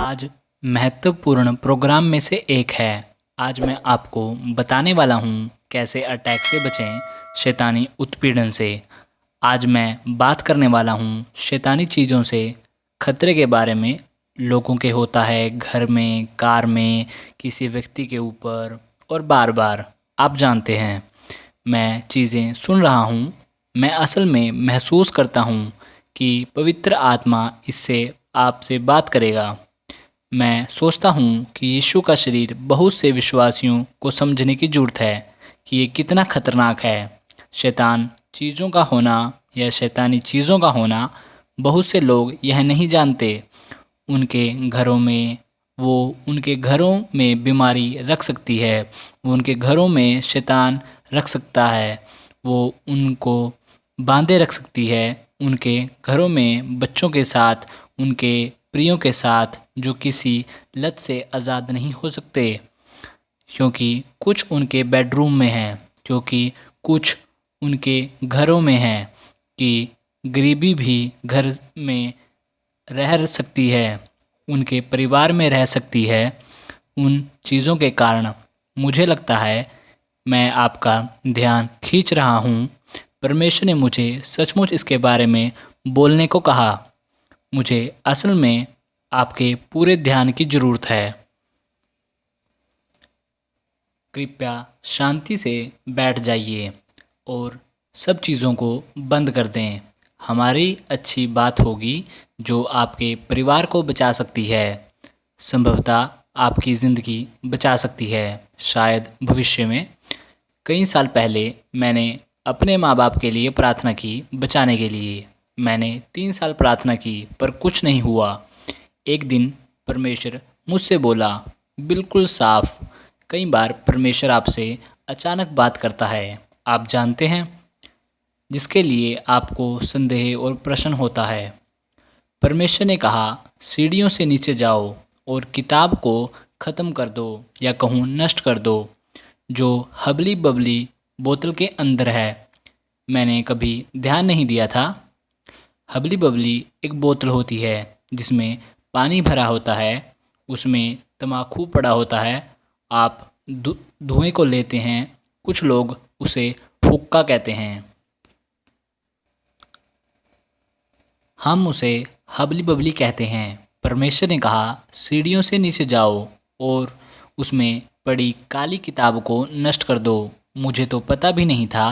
आज महत्वपूर्ण प्रोग्राम में से एक है। आज मैं आपको बताने वाला हूँ कैसे अटैक से बचें शैतानी उत्पीड़न से। आज मैं बात करने वाला हूँ शैतानी चीज़ों से खतरे के बारे में। लोगों के होता है घर में, कार में, किसी व्यक्ति के ऊपर और बार-बार। आप जानते हैं, मैं चीज़ें सुन रहा हूँ। मैं असल में महसूस करता हूँ कि पवित्र आत्मा इससे आपसे बात करेगा। मैं सोचता हूँ कि यीशु का शरीर बहुत से विश्वासियों को समझने की ज़रूरत है कि ये कितना खतरनाक है। शैतान चीज़ों का होना या शैतानी चीज़ों का होना, बहुत से लोग यह नहीं जानते। उनके घरों में बीमारी रख सकती है, वो उनके घरों में शैतान रख सकता है, वो उनको बांधे रख सकती है। उनके घरों में बच्चों के साथ, उनके प्रियों के साथ जो किसी लत से आज़ाद नहीं हो सकते, क्योंकि कुछ उनके बेडरूम में हैं, क्योंकि कुछ उनके घरों में हैं, कि गरीबी भी घर में रह सकती है, उनके परिवार में रह सकती है। उन चीज़ों के कारण मुझे लगता है मैं आपका ध्यान खींच रहा हूँ। परमेश्वर ने मुझे सचमुच इसके बारे में बोलने को कहा। मुझे असल में आपके पूरे ध्यान की ज़रूरत है। कृपया शांति से बैठ जाइए और सब चीज़ों को बंद कर दें। हमारी अच्छी बात होगी जो आपके परिवार को बचा सकती है, संभवतः आपकी ज़िंदगी बचा सकती है, शायद भविष्य में। कई साल पहले मैंने अपने माँ बाप के लिए प्रार्थना की बचाने के लिए। मैंने 3 साल प्रार्थना की पर कुछ नहीं हुआ। एक दिन परमेश्वर मुझसे बोला, बिल्कुल साफ। कई बार परमेश्वर आपसे अचानक बात करता है, आप जानते हैं, जिसके लिए आपको संदेह और प्रश्न होता है। परमेश्वर ने कहा, सीढ़ियों से नीचे जाओ और किताब को ख़त्म कर दो, या कहूँ नष्ट कर दो, जो हबली बबली बोतल के अंदर है। मैंने कभी ध्यान नहीं दिया था। हबली बबली एक बोतल होती है जिसमें पानी भरा होता है, उसमें तम्बाकू पड़ा होता है। आप धुएं को लेते हैं, कुछ लोग उसे हुक्का कहते हैं। हम उसे हबली बबली कहते हैं। परमेश्वर ने कहा, सीढ़ियों से नीचे जाओ और उसमें पड़ी काली किताब को नष्ट कर दो। मुझे तो पता भी नहीं था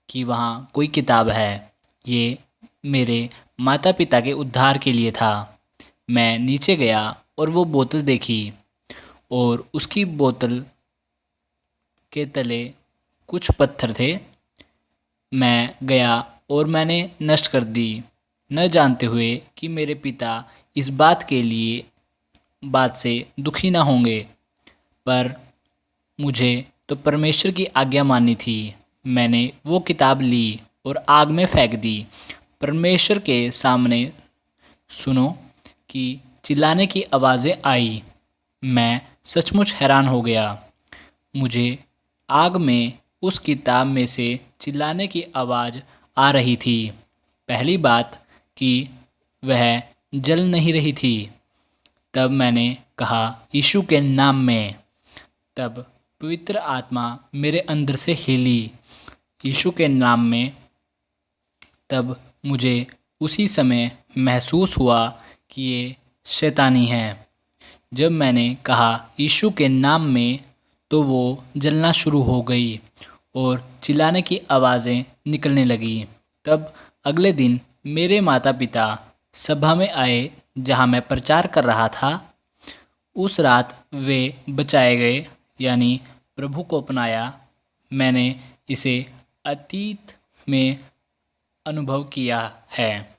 कि वहाँ कोई किताब है। ये मेरे माता पिता के उद्धार के लिए था। मैं नीचे गया और वो बोतल देखी, और उसकी बोतल के तले कुछ पत्थर थे। मैं गया और मैंने नष्ट कर दी, न जानते हुए कि मेरे पिता इस बात से दुखी ना होंगे। पर मुझे तो परमेश्वर की आज्ञा माननी थी। मैंने वो किताब ली और आग में फेंक दी। परमेश्वर के सामने सुनो कि चिल्लाने की आवाज़ें आई। मैं सचमुच हैरान हो गया। मुझे आग में उस किताब में से चिल्लाने की आवाज़ आ रही थी। पहली बात कि वह जल नहीं रही थी। तब मैंने कहा, यीशु के नाम में। तब पवित्र आत्मा मेरे अंदर से हिली, यीशु के नाम में। तब मुझे उसी समय महसूस हुआ कि ये शैतानी है। जब मैंने कहा यीशु के नाम में, तो वो जलना शुरू हो गई और चिल्लाने की आवाज़ें निकलने लगी। तब अगले दिन मेरे माता पिता सभा में आए जहाँ मैं प्रचार कर रहा था। उस रात वे बचाए गए, यानी प्रभु को अपनाया। मैंने इसे अतीत में अनुभव किया है।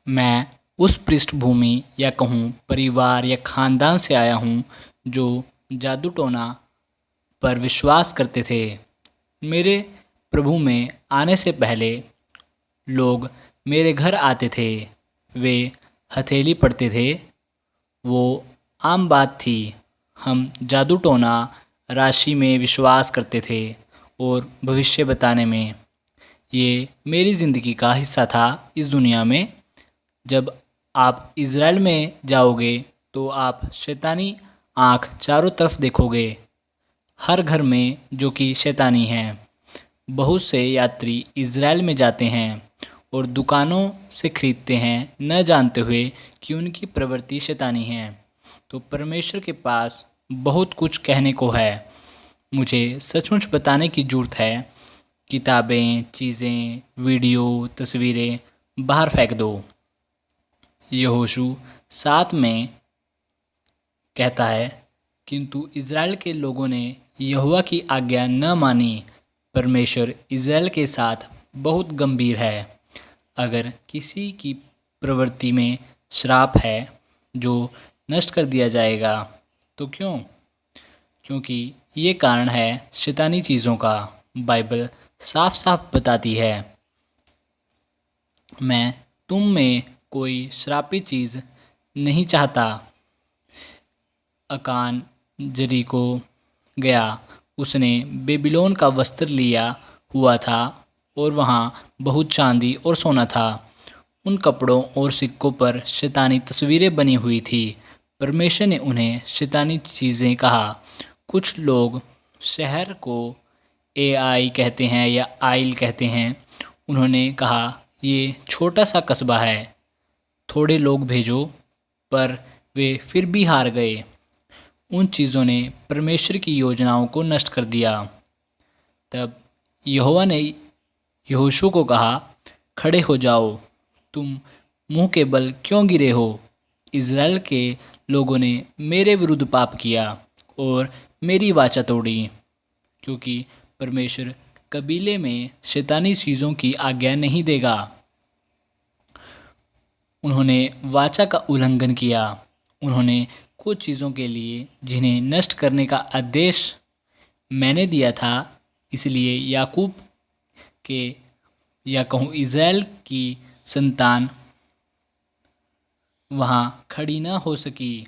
मैं उस पृष्ठभूमि या कहूँ परिवार या ख़ानदान से आया हूँ जो जादू टोना पर विश्वास करते थे। मेरे प्रभु में आने से पहले लोग मेरे घर आते थे, वे हथेली पढ़ते थे, वो आम बात थी। हम जादू टोना, राशि में विश्वास करते थे और भविष्य बताने में। ये मेरी ज़िंदगी का हिस्सा था इस दुनिया में। जब आप इज़राइल में जाओगे तो आप शैतानी आँख चारों तरफ देखोगे, हर घर में जो कि शैतानी है। बहुत से यात्री इज़राइल में जाते हैं और दुकानों से खरीदते हैं, न जानते हुए कि उनकी प्रवृत्ति शैतानी है। तो परमेश्वर के पास बहुत कुछ कहने को है। मुझे सचमुच बताने की ज़रूरत है। किताबें, चीज़ें, वीडियो, तस्वीरें बाहर फेंक दो। यहोशू 7 में कहता है, किंतु इज़राइल के लोगों ने यहोवा की आज्ञा न मानी। परमेश्वर इज़राइल के साथ बहुत गंभीर है। अगर किसी की प्रवृत्ति में श्राप है जो नष्ट कर दिया जाएगा, तो क्यों? क्योंकि ये कारण है शैतानी चीज़ों का। बाइबल साफ साफ बताती है, मैं तुम में कोई श्रापित चीज़ नहीं चाहता। अकान जरीको गया, उसने बेबीलोन का वस्त्र लिया हुआ था और वहाँ बहुत चांदी और सोना था। उन कपड़ों और सिक्कों पर शैतानी तस्वीरें बनी हुई थी। परमेश्वर ने उन्हें शैतानी चीज़ें कहा। कुछ लोग शहर को एआई कहते हैं या आइल कहते हैं। उन्होंने कहा, ये छोटा सा कस्बा है, थोड़े लोग भेजो, पर वे फिर भी हार गए। उन चीज़ों ने परमेश्वर की योजनाओं को नष्ट कर दिया। तब यहोवा ने यहोशू को कहा, खड़े हो जाओ, तुम मुंह के बल क्यों गिरे हो? इज़राइल के लोगों ने मेरे विरुद्ध पाप किया और मेरी वाचा तोड़ी। क्योंकि परमेश्वर कबीले में शैतानी चीज़ों की आज्ञा नहीं देगा। उन्होंने वाचा का उल्लंघन किया। उन्होंने कुछ चीज़ों के लिए जिन्हें नष्ट करने का आदेश मैंने दिया था, इसलिए याकूब के या कहूँ इज़राइल की संतान वहाँ खड़ी न हो सकी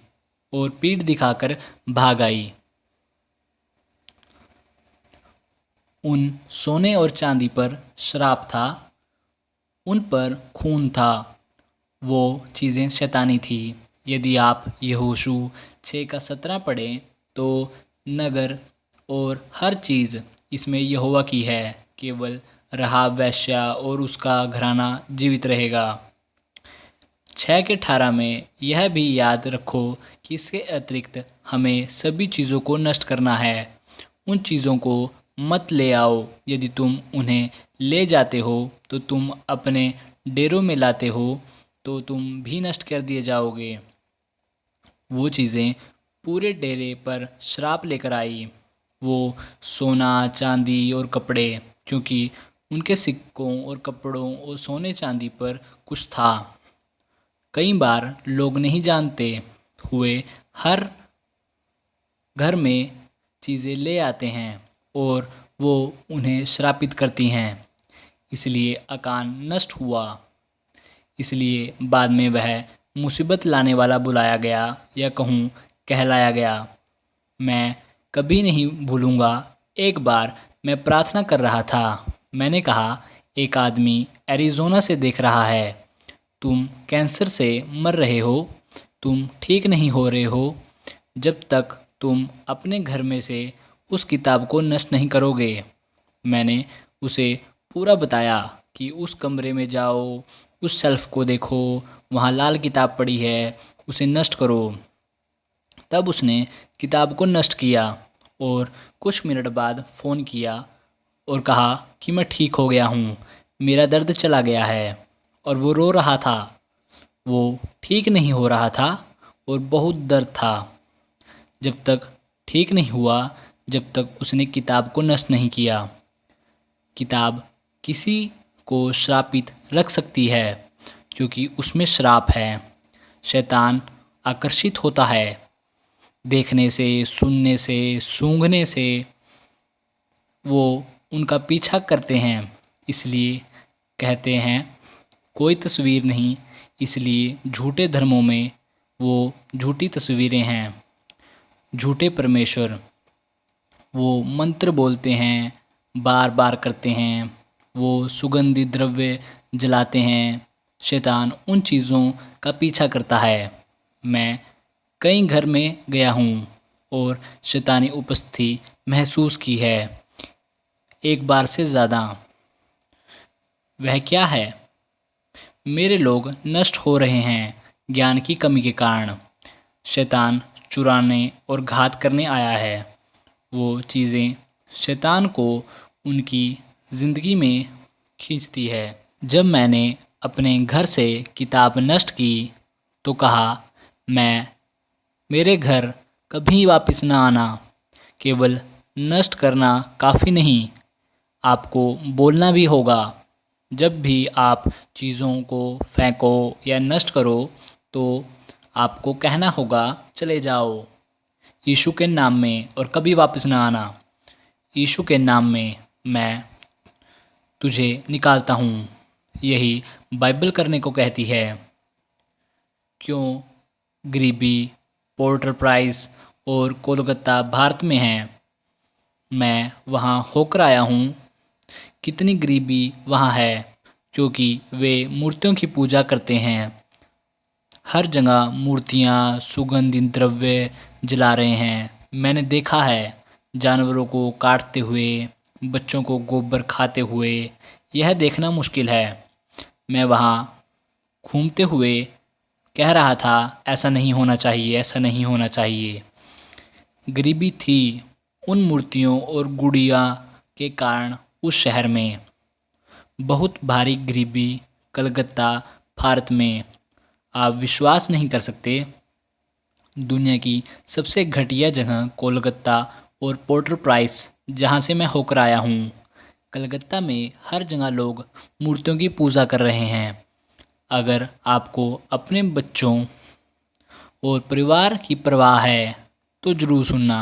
और पीठ दिखाकर भाग आई। उन सोने और चांदी पर श्राप था, उन पर खून था, वो चीज़ें शैतानी थी। यदि आप यहोशू 6:17 पढ़ें तो नगर और हर चीज़ इसमें यहोवा की है, केवल राहाब वेश्या और उसका घराना जीवित रहेगा। 6:18 में यह भी याद रखो कि इसके अतिरिक्त हमें सभी चीज़ों को नष्ट करना है। उन चीज़ों को मत ले आओ। यदि तुम उन्हें ले जाते हो तो तुम अपने डेरों में लाते हो, तो तुम भी नष्ट कर दिए जाओगे। वो चीज़ें पूरे डेरे पर श्राप लेकर आई, वो सोना, चांदी और कपड़े, क्योंकि उनके सिक्कों और कपड़ों और सोने चांदी पर कुछ था। कई बार लोग नहीं जानते हुए हर घर में चीज़ें ले आते हैं और वो उन्हें श्रापित करती हैं। इसलिए अकान नष्ट हुआ। इसलिए बाद में वह मुसीबत लाने वाला बुलाया गया या कहूँ कहलाया गया। मैं कभी नहीं भूलूंगा, एक बार मैं प्रार्थना कर रहा था। मैंने कहा, एक आदमी एरिज़ोना से देख रहा है, तुम कैंसर से मर रहे हो, तुम ठीक नहीं हो रहे हो जब तक तुम अपने घर में से उस किताब को नष्ट नहीं करोगे। मैंने उसे पूरा बताया कि उस कमरे में जाओ, उस शेल्फ को देखो, वहाँ लाल किताब पड़ी है, उसे नष्ट करो। तब उसने किताब को नष्ट किया और कुछ मिनट बाद फ़ोन किया और कहा कि मैं ठीक हो गया हूँ, मेरा दर्द चला गया है। और वो रो रहा था, वो ठीक नहीं हो रहा था और बहुत दर्द था। जब तक ठीक नहीं हुआ, जब तक उसने किताब को नष्ट नहीं किया। किताब किसी को श्रापित रख सकती है क्योंकि उसमें श्राप है। शैतान आकर्षित होता है देखने से, सुनने से, सूंघने से। वो उनका पीछा करते हैं, इसलिए कहते हैं कोई तस्वीर नहीं। इसलिए झूठे धर्मों में वो झूठी तस्वीरें हैं, झूठे परमेश्वर। वो मंत्र बोलते हैं, बार बार करते हैं, वो सुगंधित द्रव्य जलाते हैं, शैतान उन चीज़ों का पीछा करता है। मैं कई घर में गया हूँ और शैतानी उपस्थिति महसूस की है, एक बार से ज़्यादा। वह क्या है? मेरे लोग नष्ट हो रहे हैं ज्ञान की कमी के कारण। शैतान चुराने और घात करने आया है। वो चीज़ें शैतान को उनकी ज़िंदगी में खींचती है। जब मैंने अपने घर से किताब नष्ट की तो कहा, मैं मेरे घर कभी वापस न आना। केवल नष्ट करना काफ़ी नहीं, आपको बोलना भी होगा। जब भी आप चीज़ों को फेंको या नष्ट करो तो आपको कहना होगा, चले जाओ यीशु के नाम में और कभी वापस ना आना। यीशु के नाम में मैं तुझे निकालता हूँ। यही बाइबल करने को कहती है। क्यों गरीबी पोर्टर प्राइस और कोलकाता भारत में है। मैं वहाँ होकर आया हूँ। कितनी गरीबी वहाँ है, क्योंकि वे मूर्तियों की पूजा करते हैं। हर जगह मूर्तियाँ सुगंधित द्रव्य जला रहे हैं। मैंने देखा है जानवरों को काटते हुए, बच्चों को गोबर खाते हुए। यह देखना मुश्किल है। मैं वहाँ घूमते हुए कह रहा था, ऐसा नहीं होना चाहिए, ऐसा नहीं होना चाहिए। गरीबी थी उन मूर्तियों और गुड़िया के कारण उस शहर में। बहुत भारी गरीबी कलकत्ता भारत में। आप विश्वास नहीं कर सकते। दुनिया की सबसे घटिया जगह कोलकाता और पोर्टर प्राइस, जहाँ से मैं होकर आया हूँ। कलकत्ता में हर जगह लोग मूर्तियों की पूजा कर रहे हैं। अगर आपको अपने बच्चों और परिवार की परवाह है तो ज़रूर सुनना।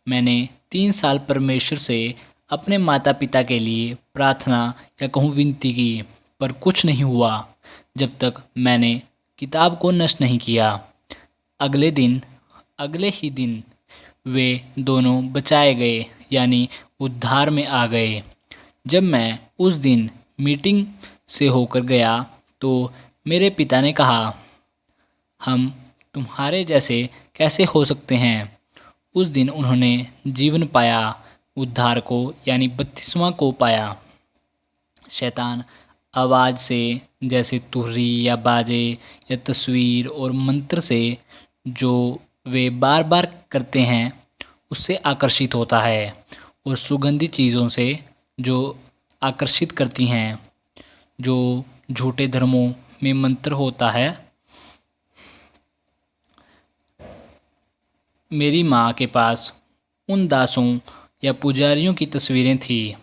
मैंने 3 साल परमेश्वर से अपने माता पिता के लिए प्रार्थना या कहूँ विनती की, पर कुछ नहीं हुआ जब तक मैंने किताब को नष्ट नहीं किया। अगले ही दिन वे दोनों बचाए गए, यानी उद्धार में आ गए। जब मैं उस दिन मीटिंग से होकर गया तो मेरे पिता ने कहा, हम तुम्हारे जैसे कैसे हो सकते हैं। उस दिन उन्होंने जीवन पाया, उद्धार को यानी बपतिस्मा को पाया। शैतान आवाज़ से, जैसे तुरही या बाजे या तस्वीर और मंत्र से जो वे बार बार करते हैं, उससे आकर्षित होता है। और सुगंधित चीज़ों से जो आकर्षित करती हैं, जो झूठे धर्मों में मंत्र होता है। मेरी माँ के पास उन दासों या पुजारियों की तस्वीरें थी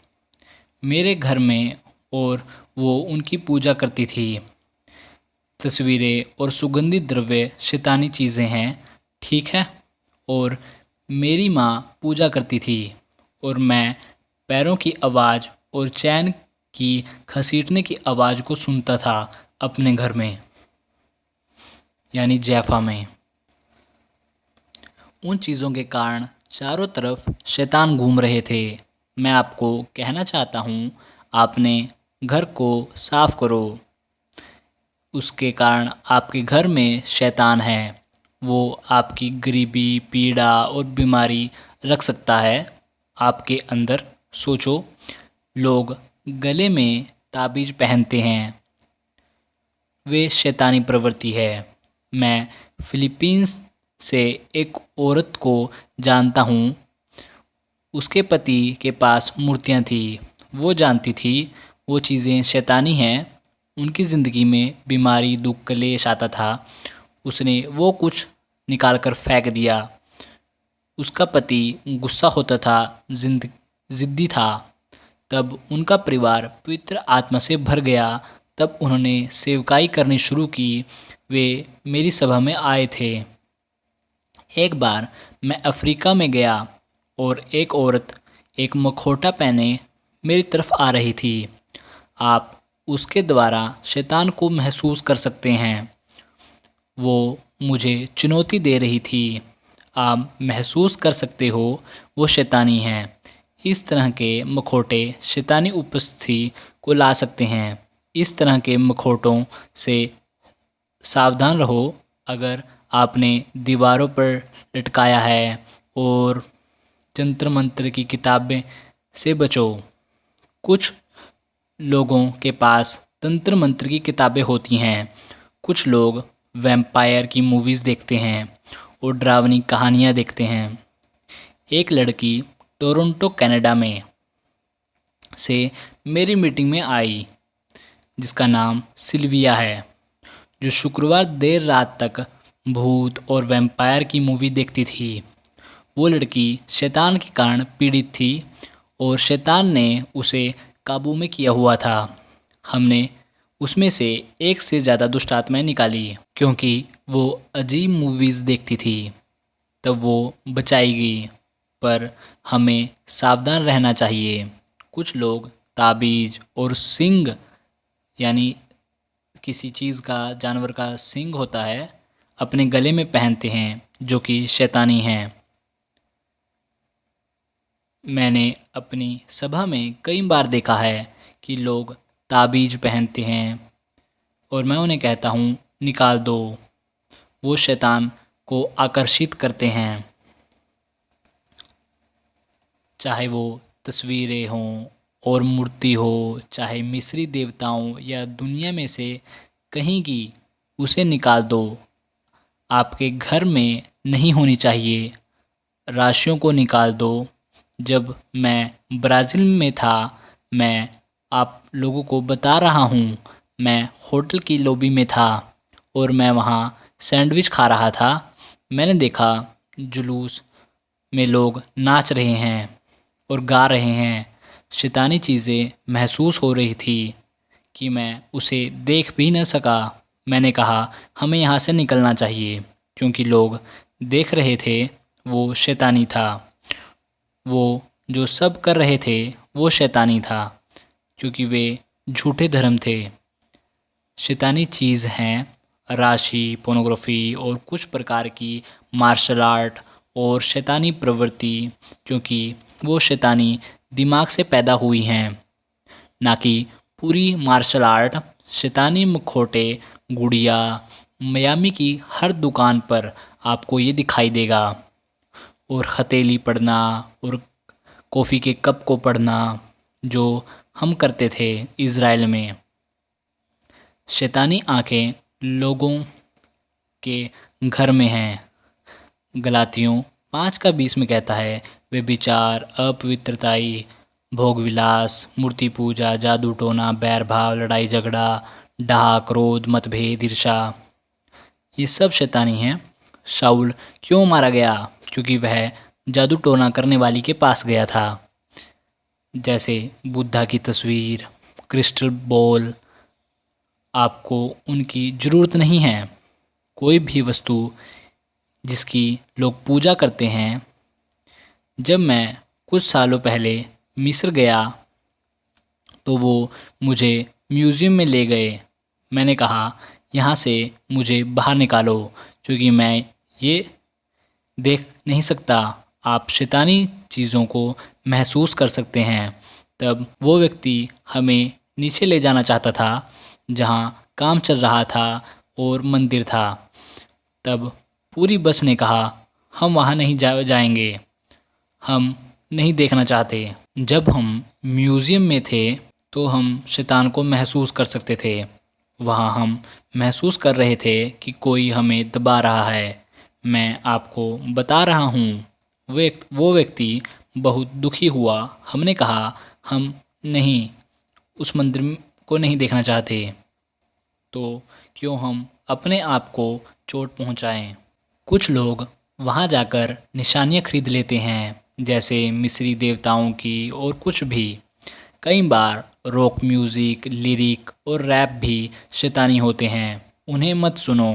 मेरे घर में, और वो उनकी पूजा करती थी। तस्वीरें और सुगंधित द्रव्य शैतानी चीज़ें हैं, ठीक है। और मेरी माँ पूजा करती थी और मैं पैरों की आवाज़ और चैन की घसीटने की आवाज़ को सुनता था अपने घर में, यानी जैफा में। उन चीज़ों के कारण चारों तरफ शैतान घूम रहे थे। मैं आपको कहना चाहता हूँ, आपने घर को साफ करो। उसके कारण आपके घर में शैतान है। वो आपकी गरीबी, पीड़ा और बीमारी रख सकता है आपके अंदर। सोचो, लोग गले में ताबीज़ पहनते हैं, वे शैतानी प्रवृत्ति है। मैं फिलीपींस से एक औरत को जानता हूँ। उसके पति के पास मूर्तियाँ थी। वो जानती थी वो चीज़ें शैतानी हैं। उनकी ज़िंदगी में बीमारी, दुख, कलेश आता था। उसने वो कुछ निकाल कर फेंक दिया। उसका पति गुस्सा होता था, ज़िद्दी था। तब उनका परिवार पवित्र आत्मा से भर गया। तब उन्होंने सेवकाई करनी शुरू की। वे मेरी सभा में आए थे। एक बार मैं अफ्रीका में गया और एक औरत एक मखौटा पहने मेरी तरफ आ रही थी। आप उसके द्वारा शैतान को महसूस कर सकते हैं। वो मुझे चुनौती दे रही थी। आप महसूस कर सकते हो वो शैतानी है। इस तरह के मखौटे शैतानी उपस्थिति को ला सकते हैं। इस तरह के मखौटों से सावधान रहो। अगर आपने दीवारों पर लटकाया है और जंतर मंत्र की किताबें से बचो। कुछ लोगों के पास तंत्र मंत्र की किताबें होती हैं। कुछ लोग वैम्पायर की मूवीज़ देखते हैं और डरावनी कहानियाँ देखते हैं। एक लड़की टोरंटो कनाडा में से मेरी मीटिंग में आई जिसका नाम सिल्विया है, जो शुक्रवार देर रात तक भूत और वैम्पायर की मूवी देखती थी। वो लड़की शैतान के कारण पीड़ित थी और शैतान ने उसे काबू में किया हुआ था। हमने उसमें से एक से ज़्यादा दुष्ट आत्माएं निकाली क्योंकि वो अजीब मूवीज़ देखती थी। तब वो बचाई गई, पर हमें सावधान रहना चाहिए। कुछ लोग ताबीज़ और सींग, यानी किसी चीज़ का, जानवर का सींग होता है, अपने गले में पहनते हैं जो कि शैतानी हैं। मैंने अपनी सभा में कई बार देखा है कि लोग ताबीज़ पहनते हैं और मैं उन्हें कहता हूँ निकाल दो। वो शैतान को आकर्षित करते हैं, चाहे वो तस्वीरें हों और मूर्ति हो, चाहे मिस्री देवताओं या दुनिया में से कहीं की, उसे निकाल दो। आपके घर में नहीं होनी चाहिए। राशियों को निकाल दो। जब मैं ब्राज़ील में था, मैं आप लोगों को बता रहा हूँ, मैं होटल की लॉबी में था और मैं वहाँ सैंडविच खा रहा था। मैंने देखा जुलूस में लोग नाच रहे हैं और गा रहे हैं। शैतानी चीज़ें महसूस हो रही थी कि मैं उसे देख भी न सका। मैंने कहा हमें यहाँ से निकलना चाहिए क्योंकि लोग देख रहे थे वो शैतानी था। वो जो सब कर रहे थे वो शैतानी था क्योंकि वे झूठे धर्म थे। शैतानी चीज़ हैं राशि, पोर्नोग्राफी और कुछ प्रकार की मार्शल आर्ट और शैतानी प्रवृत्ति, क्योंकि वो शैतानी दिमाग से पैदा हुई हैं, ना कि पूरी मार्शल आर्ट। शैतानी मुखौटे, गुड़िया मियामी की हर दुकान पर आपको ये दिखाई देगा। और हथेली पढ़ना और कॉफ़ी के कप को पढ़ना जो हम करते थे इज़राइल में। शैतानी आंखें लोगों के घर में हैं। गलातियों 5:20 में कहता है, वे विचार, अपवित्रताई, भोगविलास, मूर्ति पूजा, जादू टोना, बैर भाव, लड़ाई झगड़ा, डाह, क्रोध, मतभेद, ईर्ष्या, ये सब शैतानी हैं। शाऊल क्यों मारा गया? क्योंकि वह जादू टोना करने वाली के पास गया था। जैसे बुद्धा की तस्वीर, क्रिस्टल बॉल, आपको उनकी ज़रूरत नहीं है। कोई भी वस्तु जिसकी लोग पूजा करते हैं। जब मैं कुछ सालों पहले मिस्र गया तो वो मुझे म्यूज़ियम में ले गए। मैंने कहा यहाँ से मुझे बाहर निकालो क्योंकि मैं ये देख नहीं सकता। आप शैतानी चीज़ों को महसूस कर सकते हैं। तब वो व्यक्ति हमें नीचे ले जाना चाहता था जहाँ काम चल रहा था और मंदिर था। तब पूरी बस ने कहा हम वहाँ नहीं जाएंगे, हम नहीं देखना चाहते। जब हम म्यूज़ियम में थे तो हम शैतान को महसूस कर सकते थे। वहाँ हम महसूस कर रहे थे कि कोई हमें दबा रहा है। मैं आपको बता रहा हूँ, वो व्यक्ति बहुत दुखी हुआ। हमने कहा हम नहीं, उस मंदिर को नहीं देखना चाहते, तो क्यों हम अपने आप को चोट पहुँचाएं। कुछ लोग वहाँ जाकर निशानियाँ खरीद लेते हैं, जैसे मिस्री देवताओं की और कुछ भी। कई बार रॉक म्यूज़िक, लिरिक और रैप भी शैतानी होते हैं, उन्हें मत सुनो।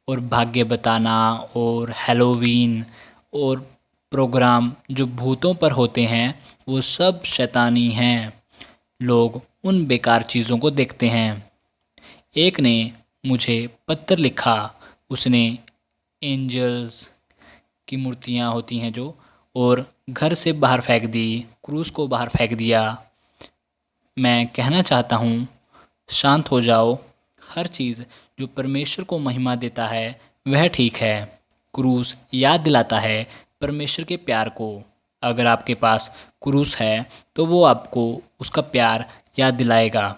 और भाग्य बताना और हैलोवीन और प्रोग्राम जो भूतों पर होते हैं वो सब शैतानी हैं। लोग उन बेकार चीज़ों को देखते हैं। एक ने मुझे पत्र लिखा। उसने एंजल्स की मूर्तियाँ होती हैं जो, और घर से बाहर फेंक दी, क्रूस को बाहर फेंक दिया। मैं कहना चाहता हूँ शांत हो जाओ। हर चीज़ जो परमेश्वर को महिमा देता है वह ठीक है। क्रूस याद दिलाता है परमेश्वर के प्यार को। अगर आपके पास क्रूस है तो वो आपको उसका प्यार याद दिलाएगा।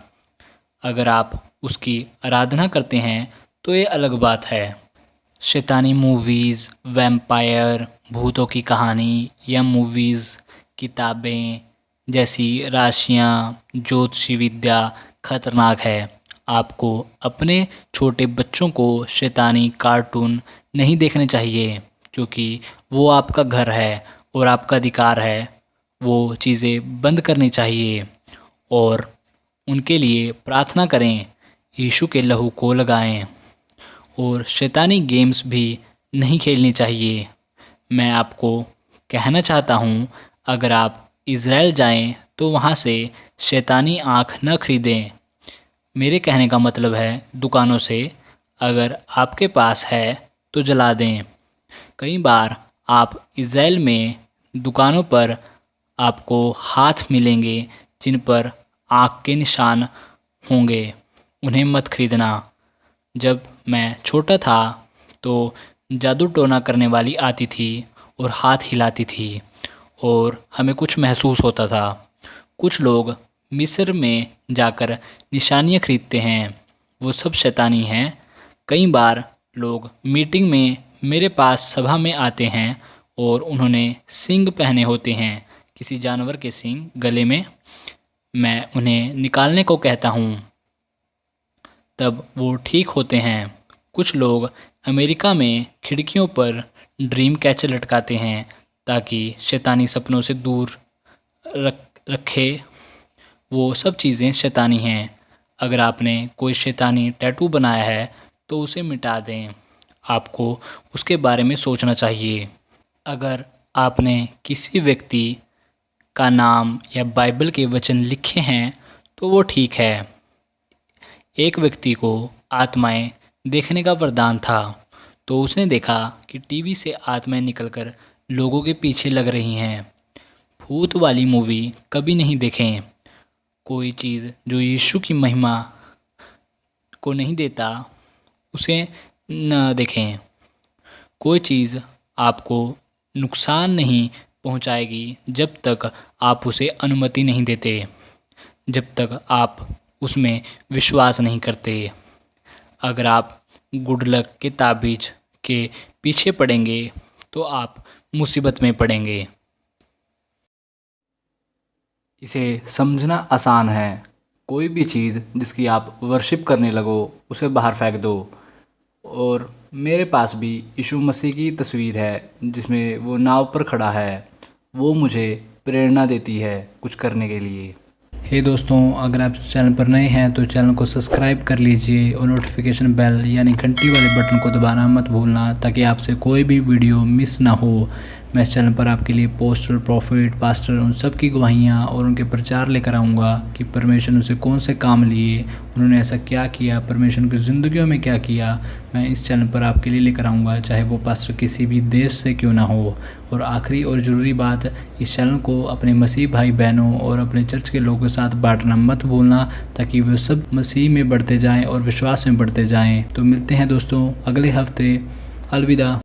अगर आप उसकी आराधना करते हैं तो ये अलग बात है। शैतानी मूवीज़, वैम्पायर, भूतों की कहानी या मूवीज़, किताबें जैसी राशियाँ, ज्योतिषी विद्या खतरनाक है। आपको अपने छोटे बच्चों को शैतानी कार्टून नहीं देखने चाहिए, क्योंकि वो आपका घर है और आपका अधिकार है। वो चीज़ें बंद करनी चाहिए और उनके लिए प्रार्थना करें, यीशु के लहू को लगाएं। और शैतानी गेम्स भी नहीं खेलनी चाहिए। मैं आपको कहना चाहता हूँ, अगर आप इज़राइल जाएं तो वहाँ से शैतानी आँख न खरीदें। मेरे कहने का मतलब है दुकानों से। अगर आपके पास है तो जला दें। कई बार आप इज़राइल में दुकानों पर आपको हाथ मिलेंगे जिन पर आँख के निशान होंगे, उन्हें मत खरीदना। जब मैं छोटा था तो जादू टोना करने वाली आती थी और हाथ हिलाती थी और हमें कुछ महसूस होता था। कुछ लोग मिस्र में जाकर निशानियाँ खरीदते हैं, वो सब शैतानी हैं। कई बार लोग मीटिंग में मेरे पास सभा में आते हैं और उन्होंने सींग पहने होते हैं, किसी जानवर के सींग गले में। मैं उन्हें निकालने को कहता हूँ, तब वो ठीक होते हैं। कुछ लोग अमेरिका में खिड़कियों पर ड्रीम कैचर लटकाते हैं ताकि शैतानी सपनों से दूर रखे। वो सब चीज़ें शैतानी हैं। अगर आपने कोई शैतानी टैटू बनाया है तो उसे मिटा दें। आपको उसके बारे में सोचना चाहिए। अगर आपने किसी व्यक्ति का नाम या बाइबल के वचन लिखे हैं तो वो ठीक है। एक व्यक्ति को आत्माएं देखने का वरदान था, तो उसने देखा कि टीवी से आत्माएं निकलकर लोगों के पीछे लग रही हैं। भूत वाली मूवी कभी नहीं देखें। कोई चीज़ जो यीशु की महिमा को नहीं देता उसे न देखें। कोई चीज़ आपको नुकसान नहीं पहुंचाएगी जब तक आप उसे अनुमति नहीं देते, जब तक आप उसमें विश्वास नहीं करते। अगर आप गुड लक के ताबीज़ के पीछे पड़ेंगे तो आप मुसीबत में पड़ेंगे। इसे समझना आसान है। कोई भी चीज़ जिसकी आप वर्शिप करने लगो उसे बाहर फेंक दो। और मेरे पास भी यीशु मसीह की तस्वीर है जिसमें वो नाव पर खड़ा है। वो मुझे प्रेरणा देती है कुछ करने के लिए। हे दोस्तों, अगर आप चैनल पर नए हैं तो चैनल को सब्सक्राइब कर लीजिए और नोटिफिकेशन बेल यानी घंटी वाले बटन को दबाना मत भूलना, ताकि आपसे कोई भी वीडियो मिस ना हो। मैं इस चैनल पर आपके लिए पोस्टर, प्रॉफिट, पास्टर उन सब की गवाहियाँ और उनके प्रचार लेकर आऊँगा कि परमेश्वर उनसे कौन से काम लिए, उन्होंने ऐसा क्या किया, परमेश्वर की ज़िंदगियों में क्या किया। मैं इस चैनल पर आपके लिए लेकर आऊँगा, चाहे वो पास्टर किसी भी देश से क्यों ना हो। और आखिरी और ज़रूरी बात, इस चैनल को अपने मसीह भाई बहनों और अपने चर्च के लोगों के साथ बांटना मत भूलना, ताकि वे सब मसीह में बढ़ते जाएँ और विश्वास में बढ़ते जाएँ। तो मिलते हैं दोस्तों अगले हफ्ते। अलविदा।